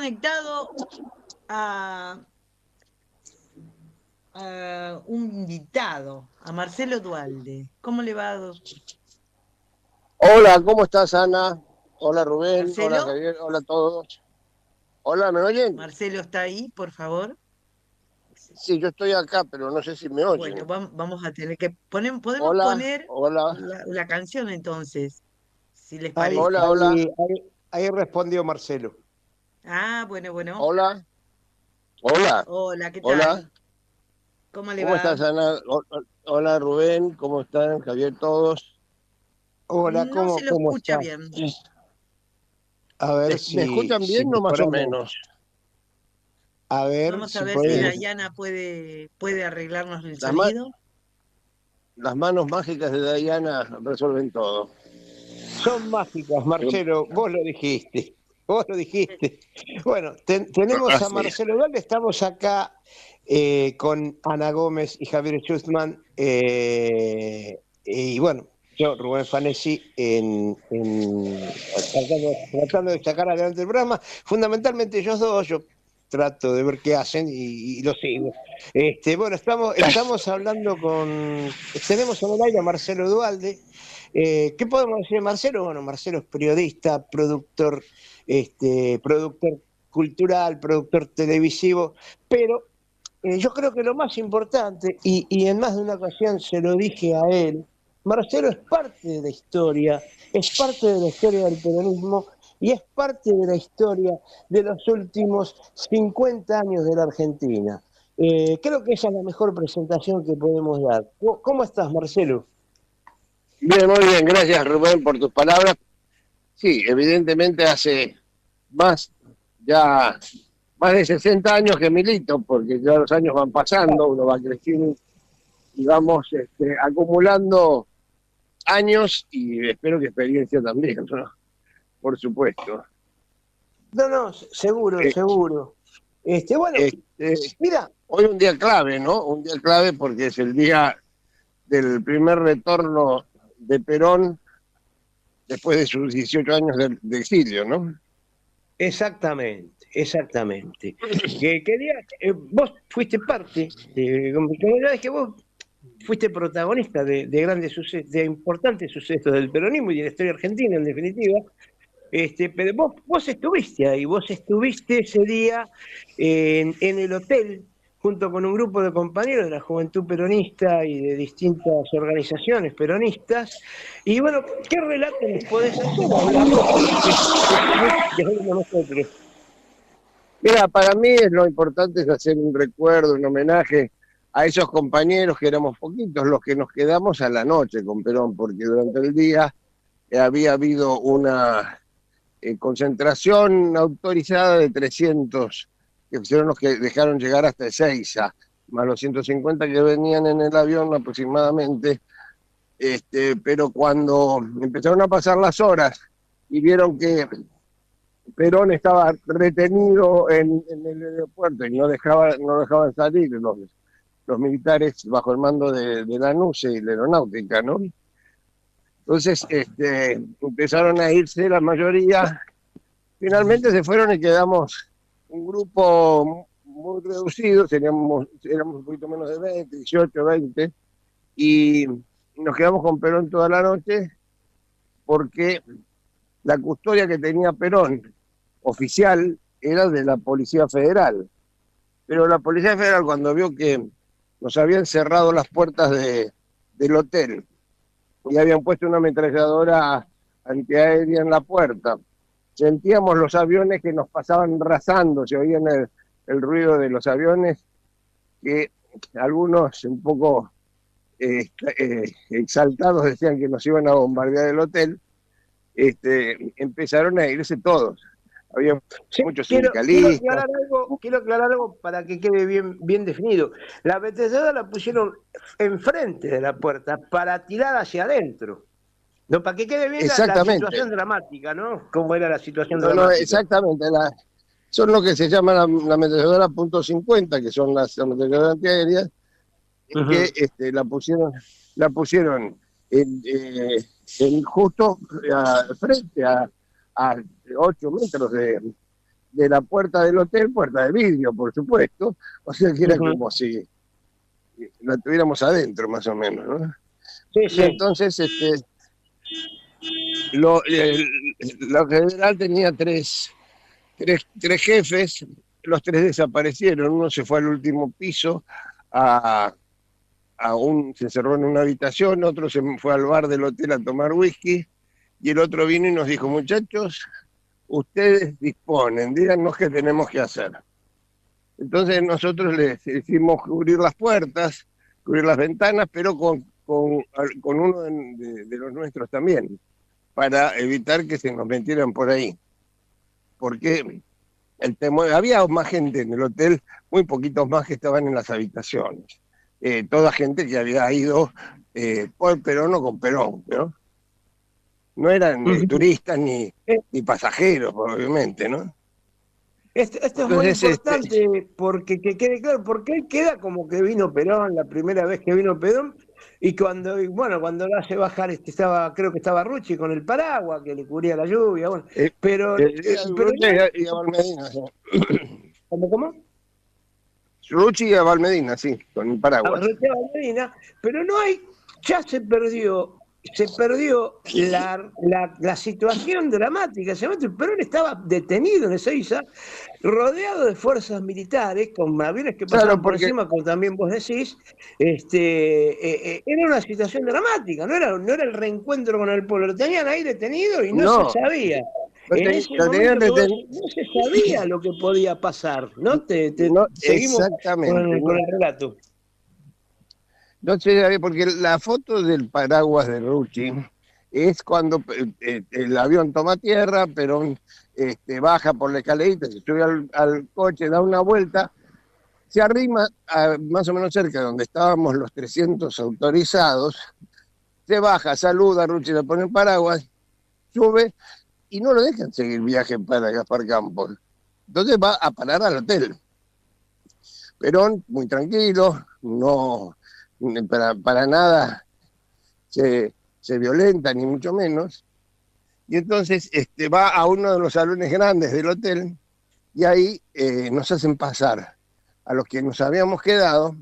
conectado a, a un invitado, a Marcelo Duhalde. ¿Cómo le va, Hola, ¿cómo estás, Ana? Hola, Rubén. Hola, Marcelo? Javier. Hola a todos. Hola, ¿me oyen? Marcelo está ahí, por favor. Sí, yo estoy acá, pero no sé si me Bueno, oyen. vamos a tener que podemos Hola, poner hola, la canción entonces, si les Ahí, hola, parece. hola, ahí, ahí, ahí respondió Marcelo. Ah, bueno. hola, hola, Hola, ¿qué tal? hola. ¿Cómo le ¿Cómo va? estás, Ana? Hola, Rubén. ¿Cómo están, Javier, todos? Hola, No se lo ¿cómo escucha estás? bien. A ver ¿Me escuchan si bien o más o mejoramos. menos? A ver Vamos a si ver si podemos. Dayana puede arreglarnos el Las, ma- sonido. las manos mágicas de Diana resuelven todo. Son mágicas, Pero- Marcelo, vos lo dijiste. Vos lo dijiste. Bueno, tenemos a Así. Marcelo Duvalde, estamos acá con Ana Gómez y Javier Schustman. Y bueno, yo, Rubén Fanesi, tratando de sacar adelante el programa. Fundamentalmente ellos dos, yo trato de ver qué hacen y lo sigo. Bueno, estamos hablando tenemos en el aire a Marcelo Duvalde. ¿Qué podemos decir de Marcelo? Bueno, Marcelo es periodista, productor cultural, productor televisivo, pero yo creo que lo más importante, y en más de una ocasión se lo dije a él, Marcelo es parte de la historia, es parte de la historia del peronismo y es parte de la historia de los últimos 50 años de la Argentina. Creo que esa es la mejor presentación que podemos dar. ¿Cómo estás, Marcelo? Bien, muy bien. Gracias, Rubén, por tus palabras. Sí, evidentemente hace más, ya más de 60 años que milito, porque ya los años van pasando, uno va creciendo y vamos acumulando años y espero que experiencia también, ¿no? Por supuesto. No, seguro, Eh, seguro. Bueno, este, mira, hoy un día clave, ¿no? Un día clave porque es el día del primer retorno de Perón después de sus 18 años de exilio, ¿no? exactamente. Vos fuiste parte, como ya dije, vos fuiste protagonista de grandes sucesos, de importantes sucesos del peronismo y de la historia argentina, en definitiva. Pero vos estuviste ahí, vos estuviste ese día en el hotel junto con un grupo de compañeros de la Juventud Peronista y de distintas organizaciones peronistas. Y bueno, ¿qué relato nos podés hacer? Hablarnos que estuviste con nosotros. Mira, para mí es lo importante es hacer un recuerdo, un homenaje a esos compañeros que éramos poquitos los que nos quedamos a la noche con Perón, porque durante el día había habido una concentración autorizada de 300, que fueron los que dejaron llegar hasta Ezeiza, más los 150 que venían en el avión aproximadamente. Pero cuando empezaron a pasar las horas y vieron que Perón estaba retenido en el aeropuerto y no dejaban salir los militares bajo el mando de la NUCE y la aeronáutica, ¿no? Entonces empezaron a irse la mayoría. Finalmente se fueron y quedamos un grupo muy reducido, éramos un poquito menos de 20, 18, 20, y nos quedamos con Perón toda la noche porque la custodia que tenía Perón oficial era de la Policía Federal. Pero la Policía Federal, cuando vio que nos habían cerrado las puertas del hotel y habían puesto una ametralladora antiaérea en la puerta, sentíamos los aviones que nos pasaban rasando, se oían el ruido de los aviones, que algunos un poco exaltados decían que nos iban a bombardear el hotel. Empezaron a irse todos. Había Sí, muchos quiero sindicalistas. aclarar algo para que quede bien definido. La ametralladora la pusieron enfrente de la puerta para tirar hacia adentro. No, para que quede bien la Exactamente. situación dramática, ¿no? ¿Cómo era la situación No, dramática? exactamente. Son lo que se llama la ametralladora .50, que son las ametralladoras antiaéreas, que Uh-huh. la pusieron justo frente a 8 metros de la puerta del hotel, puerta de vidrio, por supuesto, o sea que era Ujú. como si la tuviéramos adentro, más o menos, ¿no? Sí, Y sí. entonces, lo, el- la federal tenía tres jefes, los tres desaparecieron, uno se fue al último piso a, se encerró en una habitación, otro se fue al bar del hotel a tomar whisky, y el otro vino y nos dijo, muchachos, ustedes disponen, díganos qué tenemos que hacer. Entonces nosotros les hicimos cubrir las puertas, cubrir las ventanas, pero con uno de los nuestros también, para evitar que se nos metieran por ahí. Porque el temor, había más gente en el hotel, muy poquitos más que estaban en las habitaciones. Toda gente que había ido por Perón o con Perón, ¿no? No eran Ujú. turistas Eh, ni pasajeros, obviamente, ¿no? esto es muy Entonces, importante porque que quede claro, porque él queda como que vino Perón, la primera vez que vino Perón, cuando lo hace bajar, creo que estaba Rucci con el paraguas que le cubría la lluvia, bueno, eh, pero, pero no, Rucci y a Valmedina, sí. ¿cómo? Rucci y a Valmedina, sí, con el paraguas. Arrechaba Medina, pero no hay, ya se perdió la situación dramática. Perón estaba detenido en Ezeiza, rodeado de fuerzas militares, con aviones que Claro, pasaban por porque, encima, como también vos decís. Era una situación dramática, no era el reencuentro con el pueblo, lo tenían ahí detenido y no se no, sabía. En ese lo tenían momento que vos detenido, decís, no se sabía lo que podía pasar, ¿no? no, Seguimos con exactamente, con no, el relato. no sé, porque la foto del paraguas de Rucci es cuando el avión toma tierra, Perón baja por la escalerita, se sube al coche, da una vuelta, se arrima más o menos cerca de donde estábamos los 300 autorizados, se baja, saluda, Rucci le pone el paraguas, sube y no lo dejan seguir viaje para Gaspar Campos. Entonces va a parar al hotel. Perón, muy tranquilo, no para nada se violenta, ni mucho menos. Y entonces va a uno de los salones grandes del hotel y ahí nos hacen pasar a los que nos habíamos quedado,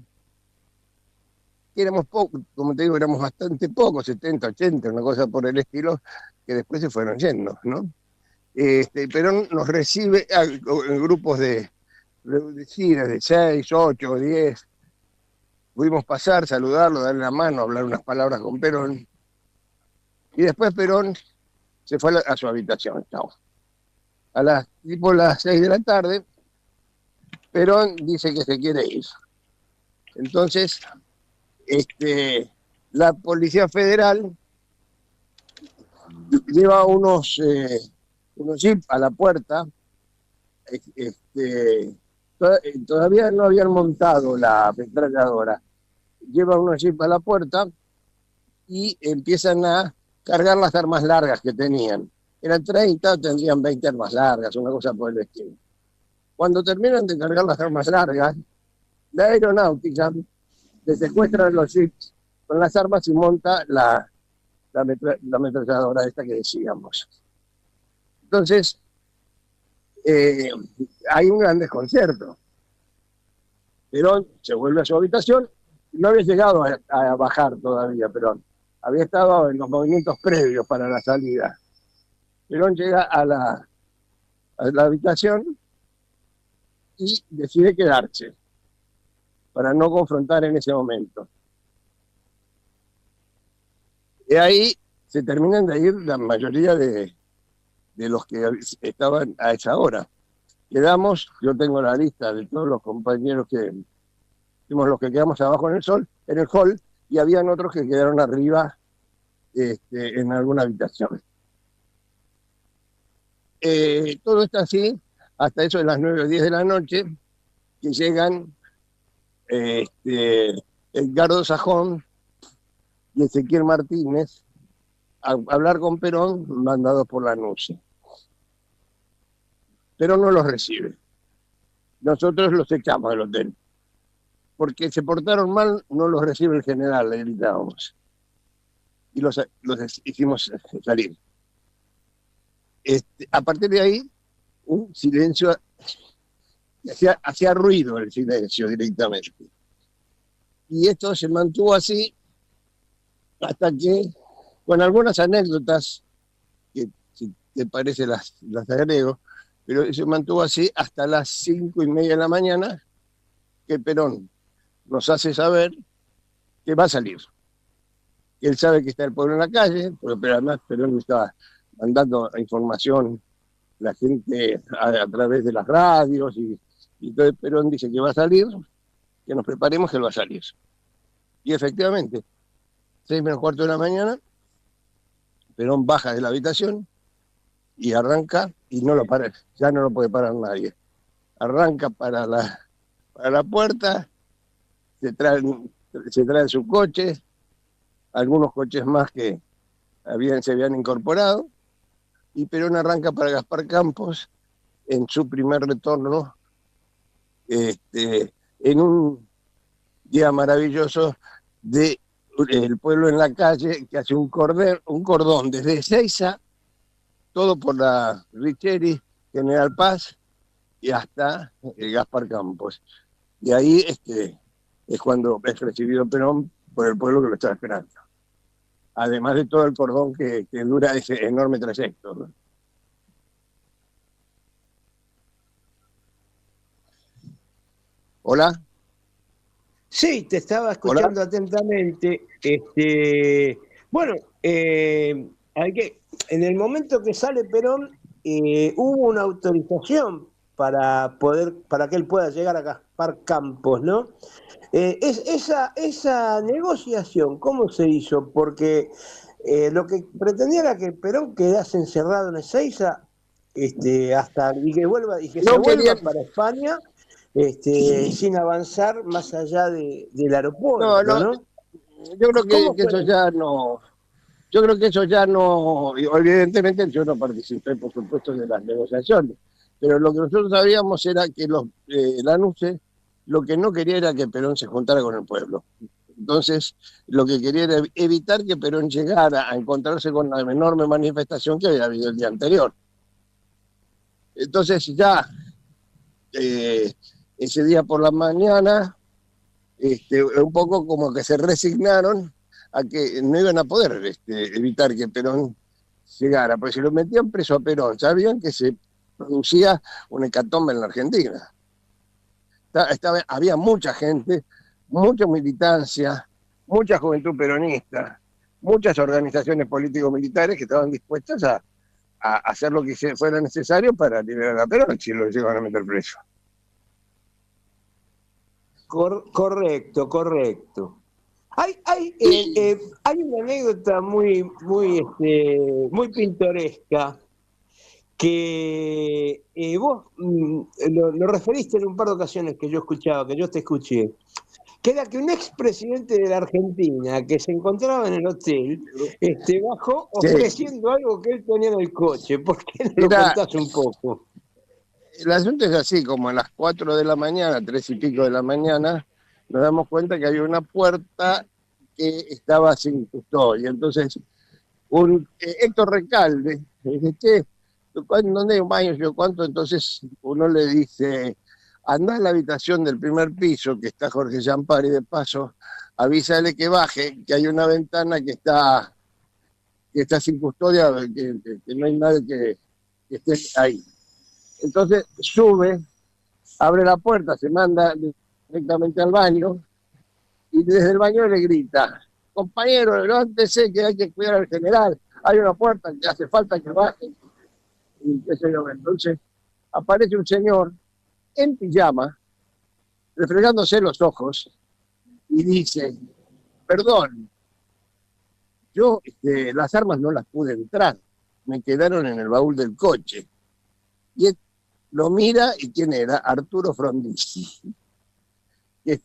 que éramos pocos, como te digo, éramos bastante pocos, 70, 80, una cosa por el estilo, que después se fueron yendo, ¿no? Perón nos recibe en grupos reducidas de 6, 8, 10. Pudimos pasar, saludarlo, darle la mano, hablar unas palabras con Perón. Y después Perón se fue a su habitación. Chao. Tipo las 6 de la tarde, Perón dice que se quiere ir. Entonces, la Policía Federal lleva unos jeeps a la puerta. Todavía no habían montado la ametralladora. Lleva unos jeeps a la puerta y empiezan a cargar las armas largas que tenían. Eran 30, tendrían 20 armas largas, una cosa por el estilo. Cuando terminan de cargar las armas largas, la aeronáutica le secuestra los jeeps con las armas y monta la ametralladora esta que decíamos. Entonces, hay un gran desconcierto. Perón se vuelve a su habitación, no había llegado a bajar todavía Perón, había estado en los movimientos previos para la salida. Perón llega a la habitación y decide quedarse para no confrontar en ese momento. Y ahí se terminan de ir la mayoría de los que estaban a esa hora. Quedamos, yo tengo la lista de todos los compañeros que fuimos los que quedamos abajo en el hall, y habían otros que quedaron arriba en alguna habitación. Todo está así hasta eso de las 9 o 10 de la noche, que llegan Edgardo Sajón y Ezequiel Martínez a hablar con Perón, mandados por la NUCE. Perón no los recibe. Nosotros los echamos del hotel. Porque se portaron mal, no los recibe el general, le gritábamos. Y los hicimos salir. A partir de ahí, un silencio, hacía ruido el silencio directamente. Y esto se mantuvo así hasta que, con algunas anécdotas, que si te parece las agrego, pero se mantuvo así hasta las 5:30 de la mañana, que Perón nos hace saber que va a salir. Él sabe que está el pueblo en la calle, pero además Perón estaba mandando información la gente a través de las radios, y entonces Perón dice que va a salir, que nos preparemos que él va a salir. Y efectivamente, 6:45 de la mañana, Perón baja de la habitación y arranca, y no lo para, ya no lo puede parar nadie. Arranca para la puerta, se trae su coche, algunos coches más que se habían incorporado, y Perón arranca para Gaspar Campos en su primer retorno, en un día maravilloso de el pueblo en la calle, que hace un cordón desde Ezeiza, todo por la Richeri, General Paz, y hasta Gaspar Campos. Y ahí es cuando es recibido Perón por el pueblo que lo estaba esperando. Además de todo el cordón que dura ese enorme trayecto, ¿no? ¿Hola? Sí, te estaba escuchando atentamente. Bueno, en el momento que sale Perón, hubo una autorización para que él pueda llegar a Gaspar Campos, ¿no? Esa negociación, ¿cómo se hizo? Porque lo que pretendía era que Perón quedase encerrado en Ezeiza, hasta y que se vuelva para España, sin avanzar más allá del aeropuerto, ¿no? Yo creo que eso ya no. Yo creo que eso ya no. Evidentemente yo no participé, por supuesto, de las negociaciones, pero lo que nosotros sabíamos era que Lanuse lo que no quería era que Perón se juntara con el pueblo. Entonces, lo que quería era evitar que Perón llegara a encontrarse con la enorme manifestación que había habido el día anterior. Entonces, ya ese día por la mañana, un poco como que se resignaron a que no iban a poder evitar que Perón llegara, porque si lo metían preso a Perón, sabían que se producía una hecatombe en la Argentina. Había mucha gente, mucha militancia, mucha juventud peronista, muchas organizaciones político-militares que estaban dispuestas a hacer lo que fuera necesario para liberar a Perón si lo llegaban a meter preso. Correcto. Hay una anécdota muy pintoresca que vos lo referiste en un par de ocasiones que yo te escuché, que era que un expresidente de la Argentina que se encontraba en el hotel bajó ofreciendo algo que él tenía en el coche. ¿Por qué no lo contás un poco? El asunto es así, como a las 4 de la mañana, 3 y pico de la mañana, nos damos cuenta que había una puerta que estaba sin custodia. Entonces, Héctor Recalde dice, che, ¿dónde hay un baño? Yo, ¿cuánto? Entonces uno le dice, anda a la habitación del primer piso, que está Jorge Giampari, de paso, avísale que baje, que hay una ventana que está sin custodia, que no hay nadie que esté ahí. Entonces sube, abre la puerta, se manda directamente al baño, y desde el baño le grita, compañero, levántese que hay que cuidar al general, hay una puerta que hace falta que baje. Y qué sé yo. Entonces aparece un señor en pijama, refregándose los ojos, y dice, perdón, yo las armas no las pude entrar, me quedaron en el baúl del coche. Y él lo mira, y ¿quién era? Arturo Frondizi, que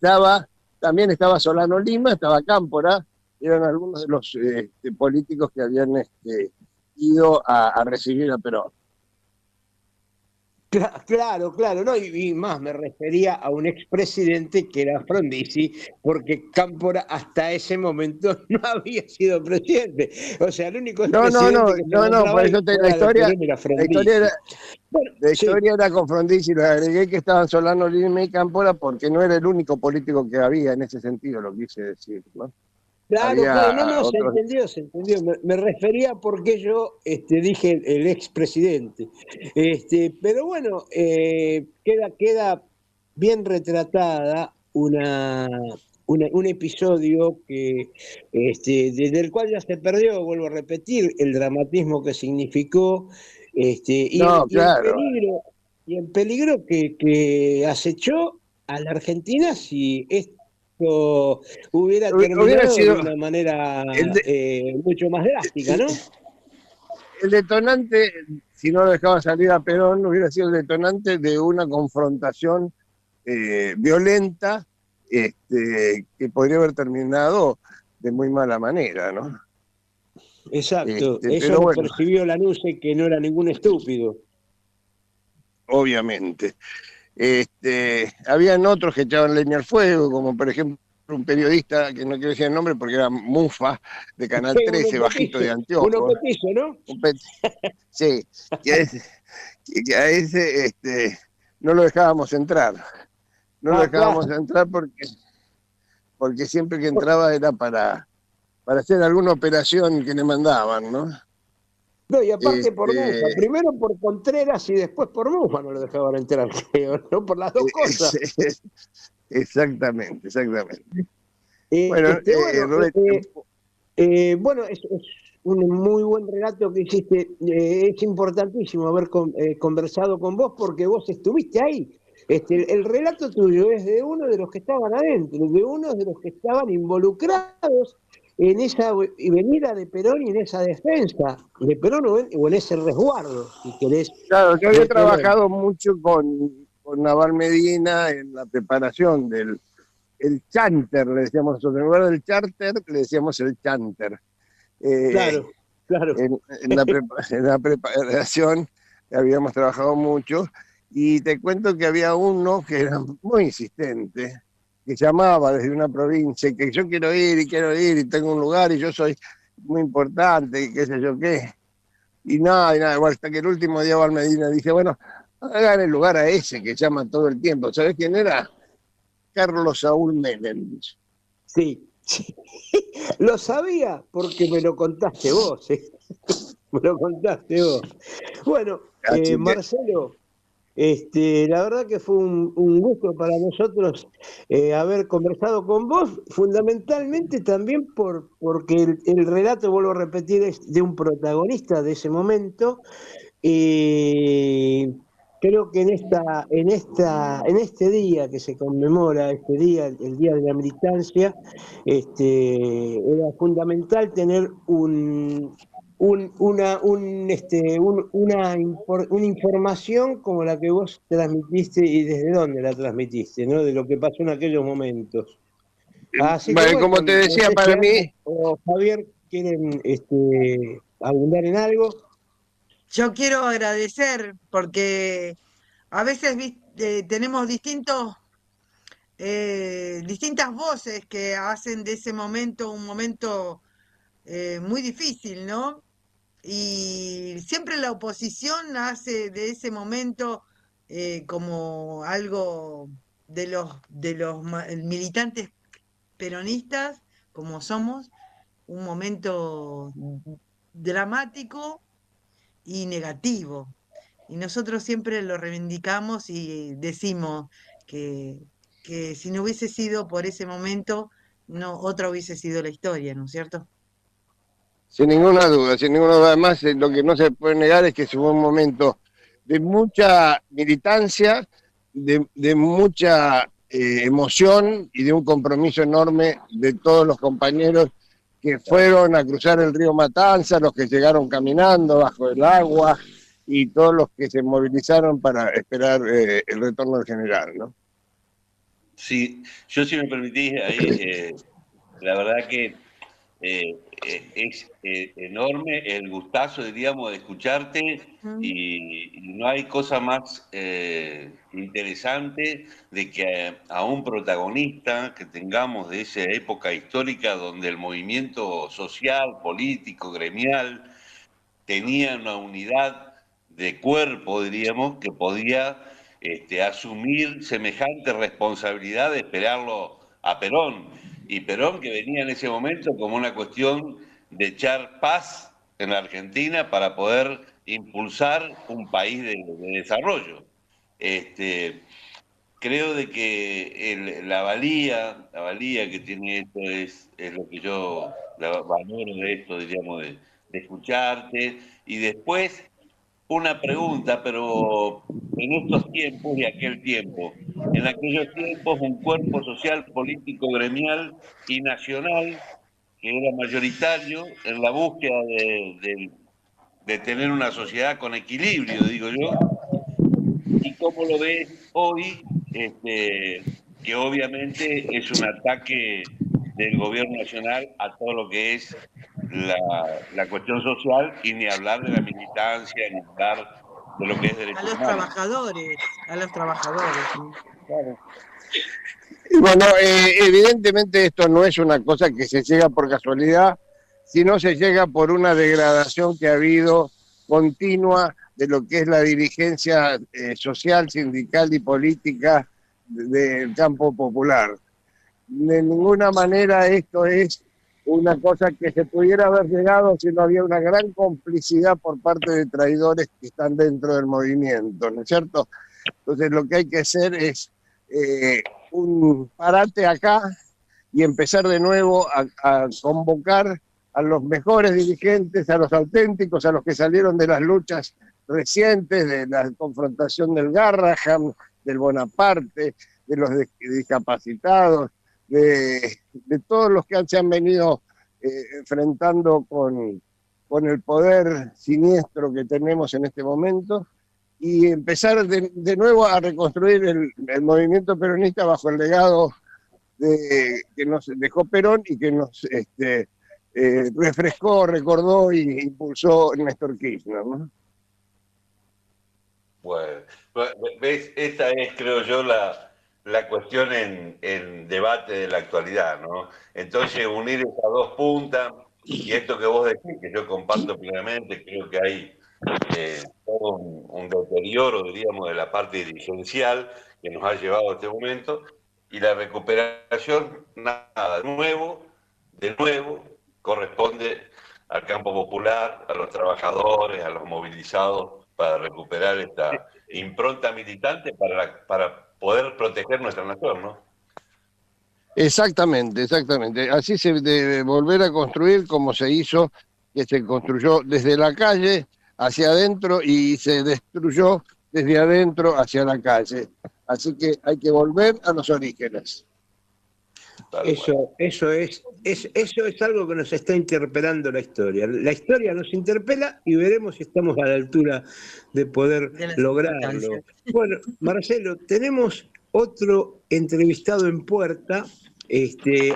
también estaba Solano Lima, estaba Cámpora, eran algunos de los políticos que habían ido a recibir a Perón. Claro, ¿no? Y más me refería a un expresidente que era Frondizi, porque Cámpora hasta ese momento no había sido presidente. O sea, el único expresidente que se No, encontraba por ahí eso fuera la de historia, Perón era la historia era, Frondizi. Bueno, la sí, historia era con Frondizi, lo agregué que estaban Solano, Lima y Cámpora porque no era el único político que había en ese sentido, lo quise decir, ¿no? claro, no, Había no, otros. se entendió. Me refería porque yo dije el expresidente. Pero bueno, queda bien retratada un episodio que, desde el cual ya se perdió, vuelvo a repetir, el dramatismo que significó, No, y el claro. peligro, que acechó a la Argentina si esto hubiera Hubiera terminado de sido una manera el, de- mucho más drástica, ¿no? el detonante, si no lo dejaba salir a Perón, hubiera sido el detonante de una confrontación violenta, que podría haber terminado de muy mala manera, ¿no? Exacto, eso Pero lo bueno, percibió Lanusse, que no era ningún estúpido. obviamente. Habían otros que echaban leña al fuego, como por ejemplo un periodista, que no quiero decir el nombre porque era Mufa, de Canal Uno 13, bajito de uno anteojos. petizo, ¿no? Un pet- sí, que a ese no lo dejábamos entrar. No lo Ah, claro. dejábamos entrar porque siempre que entraba era para hacer alguna operación que le mandaban, ¿no? No, y aparte por Mufa, Este, primero por Contreras y después por Mufa no lo dejaban entrar, creo, ¿no? Por las dos cosas. exactamente, exactamente. Bueno, Bueno, Roberto, bueno, es un muy buen relato que hiciste. Es importantísimo haber conversado con vos porque vos estuviste ahí. El relato tuyo es de uno de los que estaban adentro, de uno de los que estaban involucrados en esa venida de Perón y en esa defensa de Perón o en ese resguardo, si querés, claro, yo de había Perón. trabajado mucho con Naval Medina en la preparación del el chanter, le decíamos nosotros, en lugar del charter, le decíamos el chanter. Eh, Claro, claro. en la preparación habíamos trabajado mucho y te cuento que había uno que era muy insistente, que llamaba desde una provincia y que yo quiero ir y tengo un lugar y yo soy muy importante y qué sé yo qué. Y nada, igual hasta que el último día Valmedina dice, bueno, hagan el lugar a ese que llama todo el tiempo. ¿Sabés quién era? Carlos Saúl Menem. Sí, sí. Lo sabía porque me lo contaste vos, ¿eh? Me lo contaste vos. Bueno, Así que, Marcelo, la verdad que fue un gusto para nosotros haber conversado con vos, fundamentalmente también porque el relato, vuelvo a repetir, es de un protagonista de ese momento. Y creo que en este día que se conmemora, este día, el Día de la Militancia, era fundamental tener una información como la que vos transmitiste y desde dónde la transmitiste, ¿no? De lo que pasó en aquellos momentos. Así que bueno, bueno, como te no decía, sé si para Ana mí, o Javier quieren abundar en algo. Yo quiero agradecer porque a veces tenemos distintas voces que hacen de ese momento un momento muy difícil, ¿no? Y siempre la oposición hace de ese momento como algo de los militantes peronistas, como somos, un momento dramático y negativo. Y nosotros siempre lo reivindicamos y decimos que, que si no hubiese sido por ese momento, no, otra hubiese sido la historia, ¿no es cierto? sin ninguna duda, sin ninguna duda, además, lo que no se puede negar es que fue un momento de mucha militancia, de mucha emoción y de un compromiso enorme de todos los compañeros que fueron a cruzar el río Matanza, los que llegaron caminando bajo el agua y todos los que se movilizaron para esperar el retorno del general, ¿no? Sí, yo si me permitís, ahí, la verdad que es enorme el gustazo, diríamos, de escucharte y no hay cosa más interesante de que a un protagonista que tengamos de esa época histórica donde el movimiento social, político, gremial tenía una unidad de cuerpo, diríamos, que podía asumir semejante responsabilidad de esperarlo a Perón. Y Perón que venía en ese momento como una cuestión de echar paz en la Argentina para poder impulsar un país de desarrollo. Creo de que la valía que tiene esto es lo que yo valoro de esto, diríamos, de escucharte. Y después una pregunta, pero en estos tiempos y aquel tiempo, en aquellos tiempos un cuerpo social, político, gremial y nacional que era mayoritario en la búsqueda de tener una sociedad con equilibrio, digo yo, y cómo lo ves hoy, que obviamente es un ataque del gobierno nacional a todo lo que es la cuestión social y ni hablar de la militancia, ni hablar de lo que es derechos humanos. A los trabajadores. Claro. Y bueno, evidentemente esto no es una cosa que se llega por casualidad, sino se llega por una degradación que ha habido continua de lo que es la dirigencia social, sindical y política del campo popular. De ninguna manera esto es una cosa que se pudiera haber llegado si no había una gran complicidad por parte de traidores que están dentro del movimiento, ¿no es cierto? Entonces lo que hay que hacer es un parate acá y empezar de nuevo a convocar a los mejores dirigentes, a los auténticos, a los que salieron de las luchas recientes, de la confrontación del Garrahan, del Bonaparte, de los discapacitados, de todos los que se han venido enfrentando con el poder siniestro que tenemos en este momento, y empezar de nuevo a reconstruir el movimiento peronista bajo el legado que nos dejó Perón y que nos refrescó, recordó y impulsó Néstor Kirchner, ¿no? Bueno, ves, esta es, creo yo, la cuestión en debate de la actualidad, ¿no? Entonces, unir esas dos puntas, y esto que vos decís, que yo comparto plenamente, creo que hay todo un deterioro, diríamos, de la parte dirigencial que nos ha llevado a este momento, y la recuperación, nada, de nuevo, corresponde al campo popular, a los trabajadores, a los movilizados, para recuperar esta impronta militante para poder proteger nuestra nación, ¿no? Exactamente, exactamente. Así se debe volver a construir como se hizo, que se construyó desde la calle hacia adentro y se destruyó desde adentro hacia la calle. Así que hay que volver a los orígenes. Eso es algo que nos está interpelando la historia. La historia nos interpela y veremos si estamos a la altura de poder lograrlo. Bueno, Marcelo, tenemos otro entrevistado en puerta.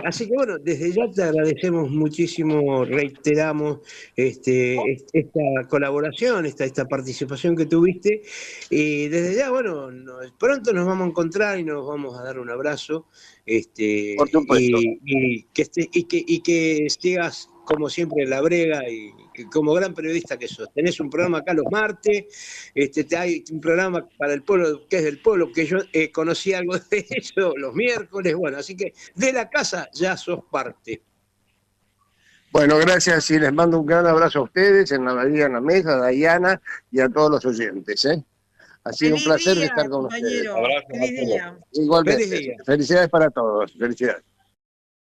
Así que bueno, desde ya te agradecemos muchísimo, reiteramos esta colaboración, esta participación que tuviste, y desde ya, bueno, pronto nos vamos a encontrar y nos vamos a dar un abrazo, Por supuesto. y que sigas como siempre en la brega y como gran periodista que sos. Tenés un programa acá los martes, hay un programa para el pueblo, que es del pueblo, que yo conocí algo de eso los miércoles, bueno, así que de la casa ya sos parte. Bueno, gracias y les mando un gran abrazo a ustedes, en la Bahía, en la mesa, a Diana y a todos los oyentes. Ha sido un placer estar con ustedes. Abrazo, Feliz día. Igualmente. Feliz día. Felicidades para todos. Felicidades.